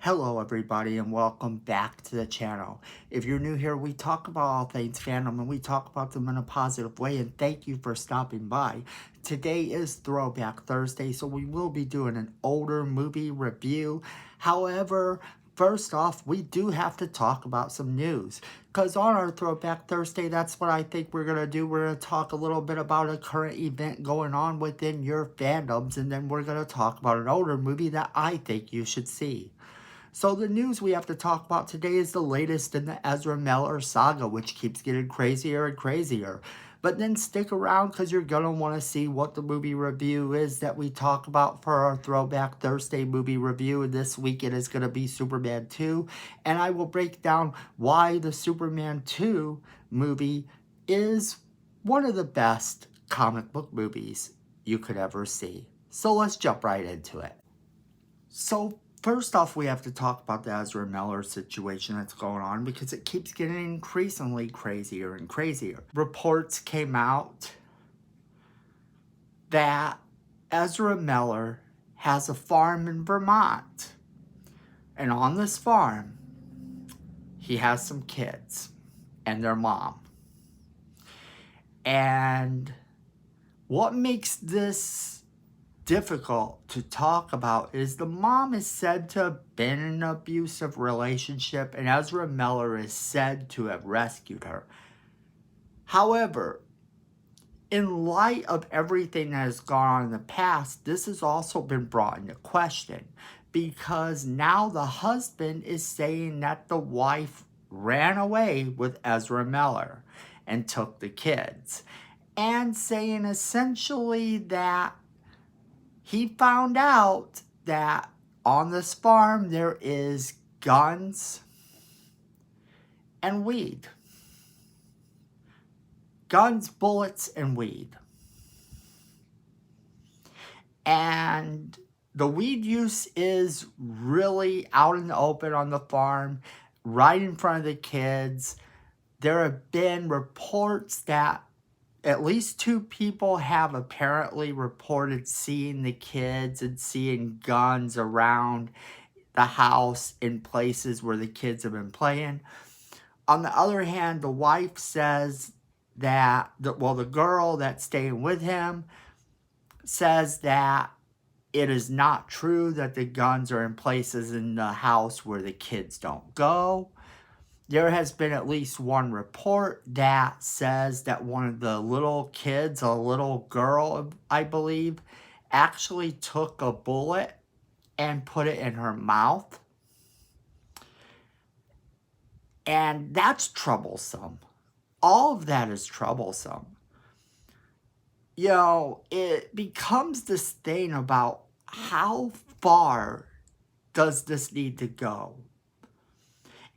Hello everybody and welcome back to the channel. If you're new here, we talk about all things fandom and we talk about them in a positive way, and thank you for stopping by. Today is Throwback Thursday, so we will be doing an older movie review. However, first off, we do have to talk about some news. Because on our Throwback Thursday, that's what I think we're going to do. We're going to talk a little bit about a current event going on within your fandoms, and then we're going to talk about an older movie that I think you should see. So the news we have to talk about today is the latest in the Ezra Miller saga, which keeps getting crazier and crazier. But then stick around because you're going to want to see what the movie review is that we talk about for our Throwback Thursday movie review. This week it is going to be Superman 2. And I will break down why the Superman 2 movie is one of the best comic book movies you could ever see. So let's jump right into it. So first off, we have to talk about the Ezra Miller situation that's going on because it keeps getting increasingly crazier and crazier. Reports came out that Ezra Miller has a farm in Vermont. And on this farm, he has some kids and their mom. And what makes this difficult to talk about is the mom is said to have been in an abusive relationship, and Ezra Miller is said to have rescued her. However, in light of everything that has gone on in the past, this has also been brought into question because now the husband is saying that the wife ran away with Ezra Miller and took the kids, and saying essentially that he found out that on this farm there is guns and weed. Guns, bullets, and weed. And the weed use is really out in the open on the farm, right in front of the kids. There have been reports that at least 2 people have apparently reported seeing the kids and seeing guns around the house in places where the kids have been playing. On the other hand, the wife says that, the girl that's staying with him says that it is not true that the guns are in places in the house where the kids don't go. There has been at least one report that says that one of the little kids, a little girl, I believe, actually took a bullet and put it in her mouth. And that's troublesome. All of that is troublesome. You know, it becomes this thing about how far does this need to go?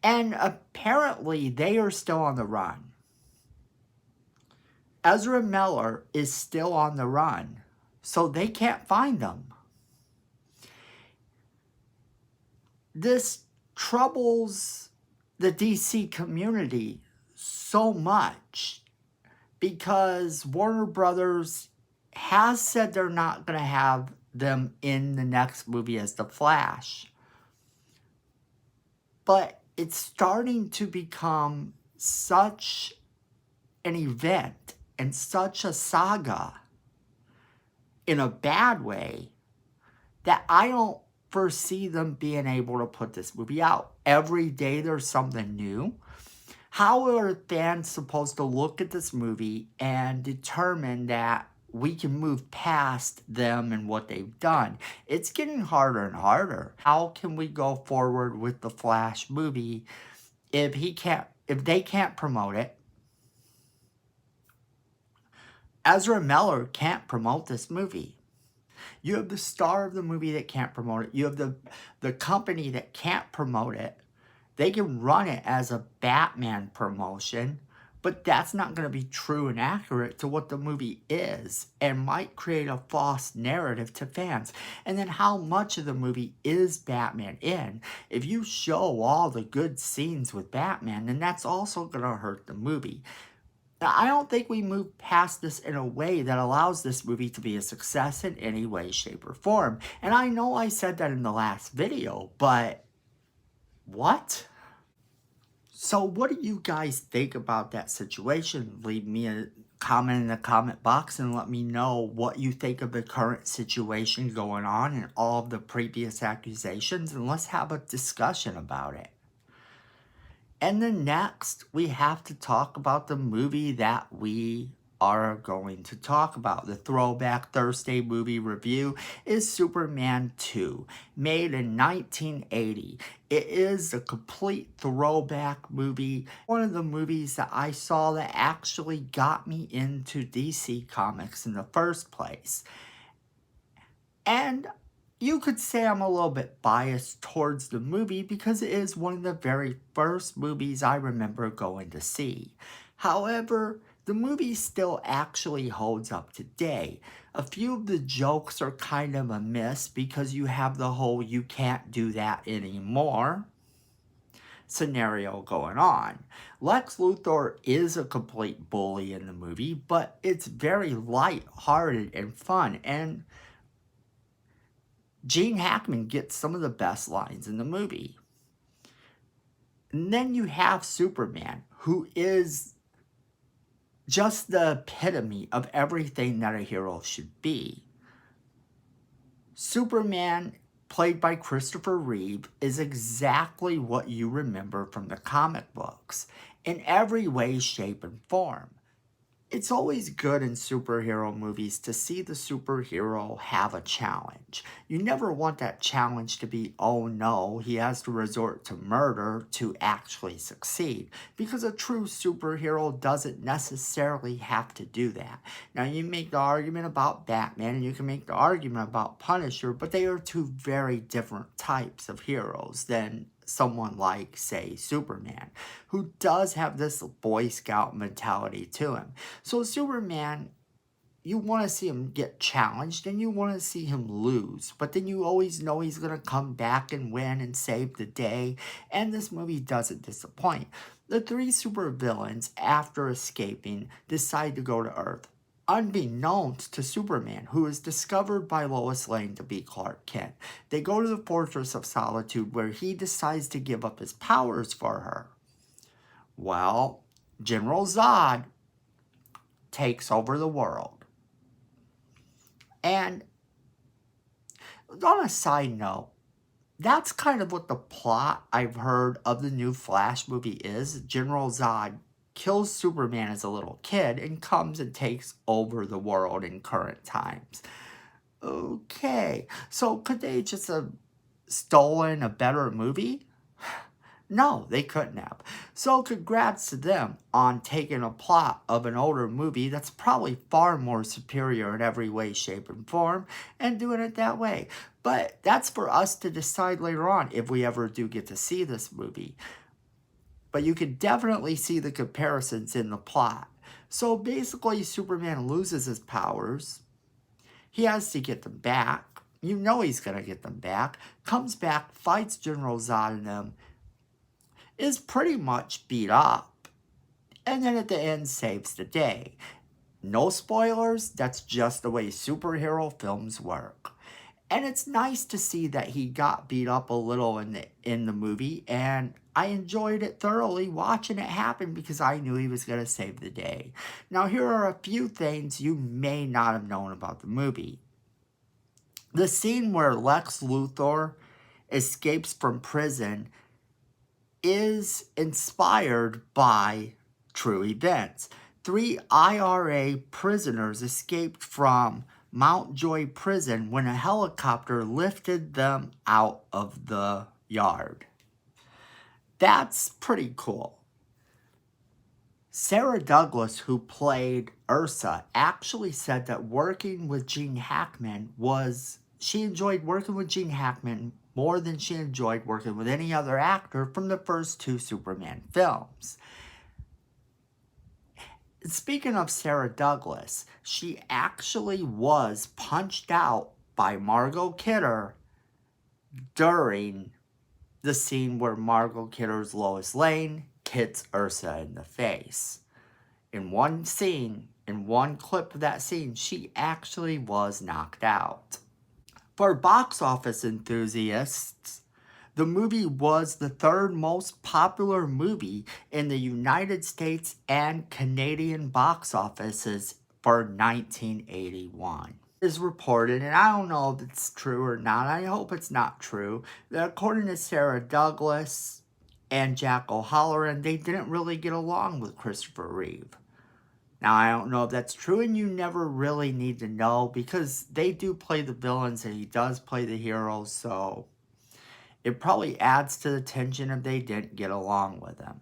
And apparently, they are still on the run. Ezra Miller is still on the run, so they can't find them. This troubles the DC community so much because Warner Brothers has said they're not going to have them in the next movie as The Flash. But it's starting to become such an event and such a saga in a bad way that I don't foresee them being able to put this movie out. Every day there's something new. How are fans supposed to look at this movie and determine that we can move past them and what they've done? It's getting harder and harder. How can we go forward with the Flash movie if they can't promote it? Ezra Miller can't promote this movie. You have the star of the movie that can't promote it. You have the company that can't promote it. They can run it as a Batman promotion, but that's not going to be true and accurate to what the movie is and might create a false narrative to fans. And then how much of the movie is Batman in? If you show all the good scenes with Batman, then that's also going to hurt the movie. Now, I don't think we move past this in a way that allows this movie to be a success in any way, shape, or form. And I know I said that in the last video, but What? So what do you guys think about that situation? Leave me a comment in the comment box and let me know what you think of the current situation going on and all of the previous accusations, and let's have a discussion about it. And then next, we have to talk about the movie that we are going to talk about. The Throwback Thursday movie review is Superman 2, made in 1980. It is a complete throwback movie. One of the movies that I saw that actually got me into DC Comics in the first place. And you could say I'm a little bit biased towards the movie because it is one of the very first movies I remember going to see. However, the movie still actually holds up today. A few of the jokes are kind of a miss because you have the whole "you can't do that anymore" scenario going on. Lex Luthor is a complete bully in the movie, but it's very light-hearted and fun, and Gene Hackman gets some of the best lines in the movie. And then you have Superman, who is just the epitome of everything that a hero should be. Superman, played by Christopher Reeve, is exactly what you remember from the comic books, in every way, shape, and form. It's always good in superhero movies to see the superhero have a challenge. You never want that challenge to be, oh no, he has to resort to murder to actually succeed. Because a true superhero doesn't necessarily have to do that. Now, you make the argument about Batman and you can make the argument about Punisher, but they are two very different types of heroes than someone like, say, Superman, who does have this Boy Scout mentality to him. So Superman, you want to see him get challenged and you want to see him lose, but then you always know he's going to come back and win and save the day, and this movie doesn't disappoint. The three supervillains, after escaping, decide to go to Earth, unbeknownst to Superman, who is discovered by Lois Lane to be Clark Kent. They go to the Fortress of Solitude, where he decides to give up his powers for her. Well, General Zod takes over the world. And on a side note, that's kind of what the plot I've heard of the new Flash movie is. General Zod kills Superman as a little kid and comes and takes over the world in current times. Okay, so could they just have stolen a better movie? No, they couldn't have. So congrats to them on taking a plot of an older movie that's probably far more superior in every way, shape, and form and doing it that way. But that's for us to decide later on if we ever do get to see this movie. But you can definitely see the comparisons in the plot. So basically, Superman loses his powers. He has to get them back. You know he's going to get them back. Comes back, fights General Zod and them, is pretty much beat up, and then at the end saves the day. No spoilers, that's just the way superhero films work. And it's nice to see that he got beat up a little in the movie, and I enjoyed it thoroughly watching it happen because I knew he was going to save the day. Now, here are a few things you may not have known about the movie. The scene where Lex Luthor escapes from prison is inspired by true events. 3 IRA prisoners escaped from Mountjoy Prison when a helicopter lifted them out of the yard. That's pretty cool. Sarah Douglas, who played Ursa, actually said that working with Gene Hackman she enjoyed working with Gene Hackman more than she enjoyed working with any other actor from the first 2 Superman films. Speaking of Sarah Douglas, she actually was punched out by Margot Kidder during the scene where Margot Kidder's Lois Lane hits Ursa in the face. In one scene, in one clip of that scene, she actually was knocked out. For box office enthusiasts, The movie was the third most popular movie in the United States and Canadian box offices for 1981. It is reported, and I don't know if it's true or not, I hope it's not true, that according to Sarah Douglas and Jack O'Halloran, they didn't really get along with Christopher Reeve. Now, I don't know if that's true, and you never really need to know, because they do play the villains and he does play the heroes, so it probably adds to the tension if they didn't get along with him.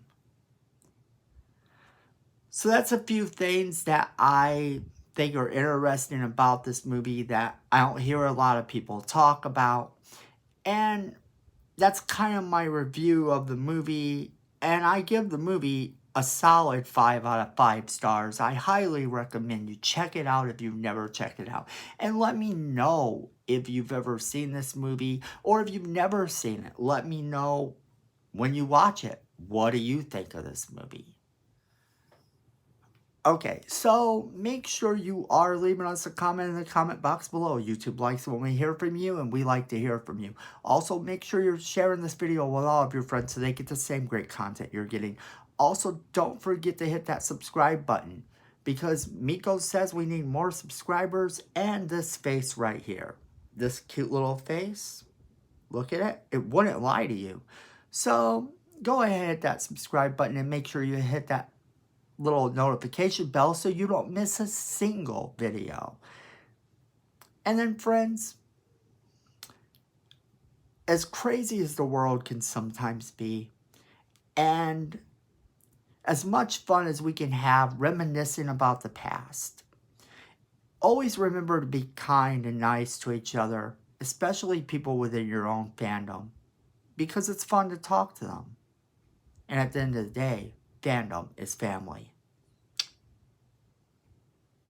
So that's a few things that I think are interesting about this movie that I don't hear a lot of people talk about. And that's kind of my review of the movie. And I give the movie a solid 5 out of 5 stars. I highly recommend you check it out if you've never checked it out. And let me know if you've ever seen this movie, or if you've never seen it. Let me know when you watch it. What do you think of this movie? Okay, so make sure you are leaving us a comment in the comment box below. YouTube likes it when we hear from you, and we like to hear from you. Also, make sure you're sharing this video with all of your friends so they get the same great content you're getting. Also, don't forget to hit that subscribe button, because Miko says we need more subscribers, and this face right here. This cute little face, look at it. It wouldn't lie to you. So, go ahead and hit that subscribe button, and make sure you hit that little notification bell so you don't miss a single video. And then, friends, as crazy as the world can sometimes be, and as much fun as we can have reminiscing about the past, always remember to be kind and nice to each other, especially people within your own fandom, because it's fun to talk to them. And at the end of the day, fandom is family.